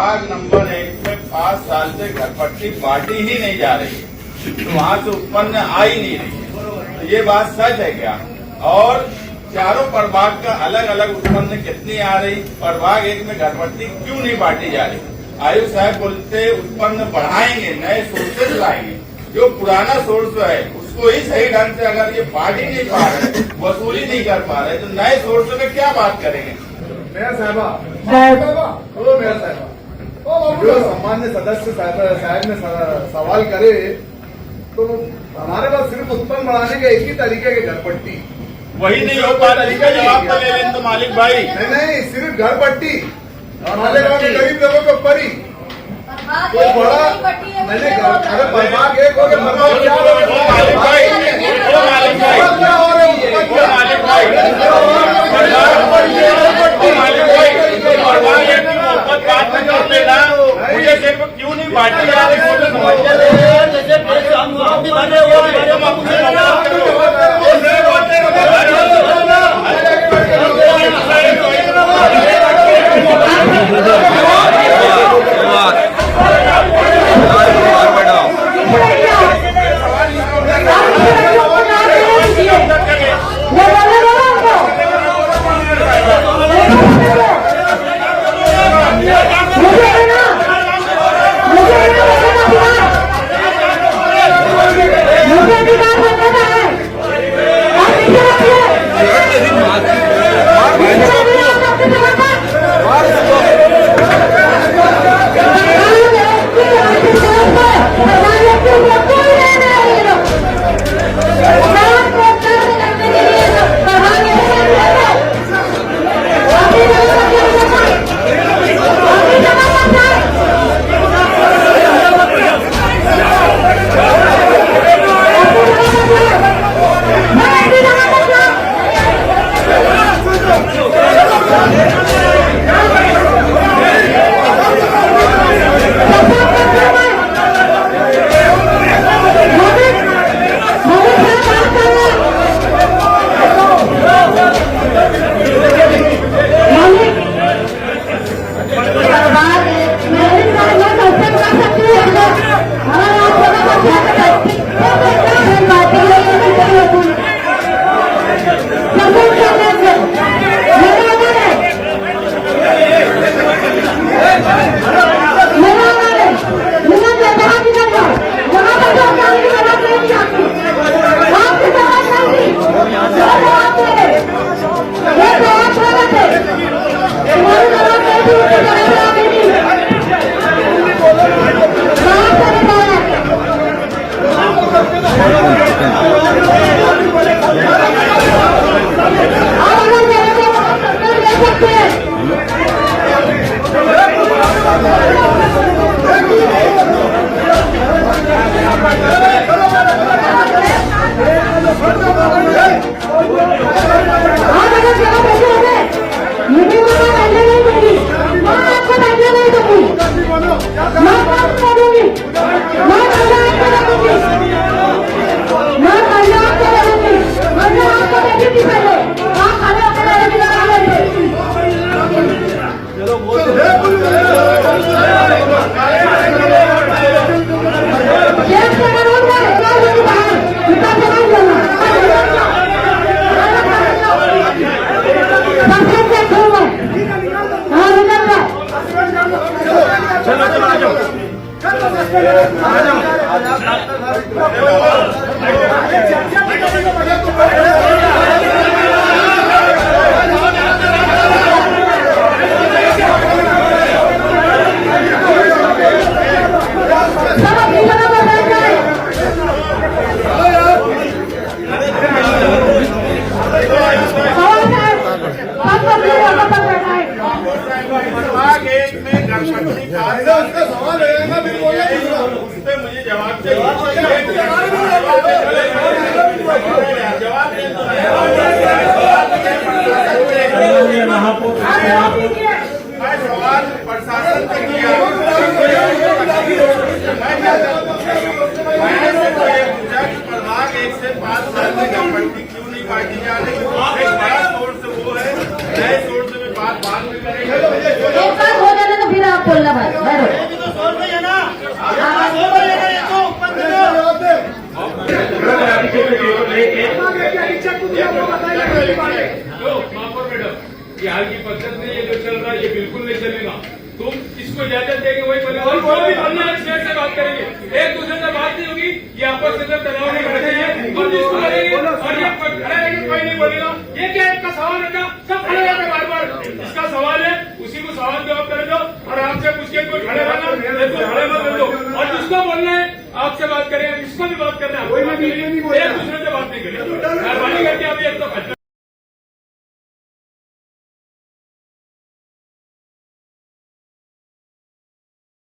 प्रभाग नंबर 1 में 5 साल से घरपट्टी बांटी ही नहीं जा रही है, तो वहाँ से उत्पन्न आ ही नहीं रही है। तो ये बात सच है क्या? और चारों प्रभाग का अलग अलग उत्पन्न कितनी आ रही, प्रभाग 1 में घरपट्टी क्यों नहीं बांटी जा रही? आयुष साहब बोलते उत्पन्न बढ़ाएंगे, नए सोर्सेज लाएंगे। जो पुराना सोर्स है उसको ही सही ढंग से अगर ये बांट ही नहीं पा रहे, वसूली नहीं कर पा रहे, तो नए सोर्स में क्या बात करेंगे? मेयर साहबा, ओ मेयर साहबा, जो सामान्य सदस्य साहब ने सवाल करे तो हमारे पास सिर्फ उत्पन्न बढ़ाने के एक ही तरीके के घरपट्टी, वही नहीं हो पा रही का जवाब तो ले लें तो मालिक भाई। नहीं, सिर्फ घरपट्टी हमारे गाँव के गरीब लोगों के ऊपर ही कोई बड़ा मैंने अरे प्रभाग 1 हो गया, प्रभाग 4 हो गया, मालिक भाई, मालिक भाई, मालिक भाई, बात नहीं कर लेना, मुझे सिर्फ क्यों नहीं बांटी जा रही मुझे जवाब सवाल प्रशासन से किया, मैंने सिर्फ ये पूछा कि प्रभाग 1 से 5 साल में घरपट्टी क्यों नहीं बांटी जा रही? एक बड़ा सोर्स वो है, नए सोर्स में बात बाद में करेंगे। एक बात हो जाए तो फिर आप बोलला पाहिजे बरोबर महापौर मैडम, ये हाल की पद्धत नहीं, ये जो चल रहा है ये बिल्कुल नहीं चलेगा। तुम इसको इजाजत देंगे वही बोलेगा, और जो भी बोलना है शेर से बात करेंगे, एक दूसरे से बात नहीं होगी, ये आपस में तनाव नहीं करना चाहिए। और जिसको करेंगे और ये खड़े रहेंगे कोई नहीं बोलेगा। ये क्या इसका सवाल है क्या? सब खड़े रहते बार बार, इसका सवाल है उसी को सवाल जवाब करे दो, और आपसे पूछ के कोई खड़े रहना खड़े मत कर दो। और जिसको बोलना है आपसे बात करें, इसको भी बात करना है, एक दूसरे से बात नहीं करें। मेहरबानी करके अभी एक तो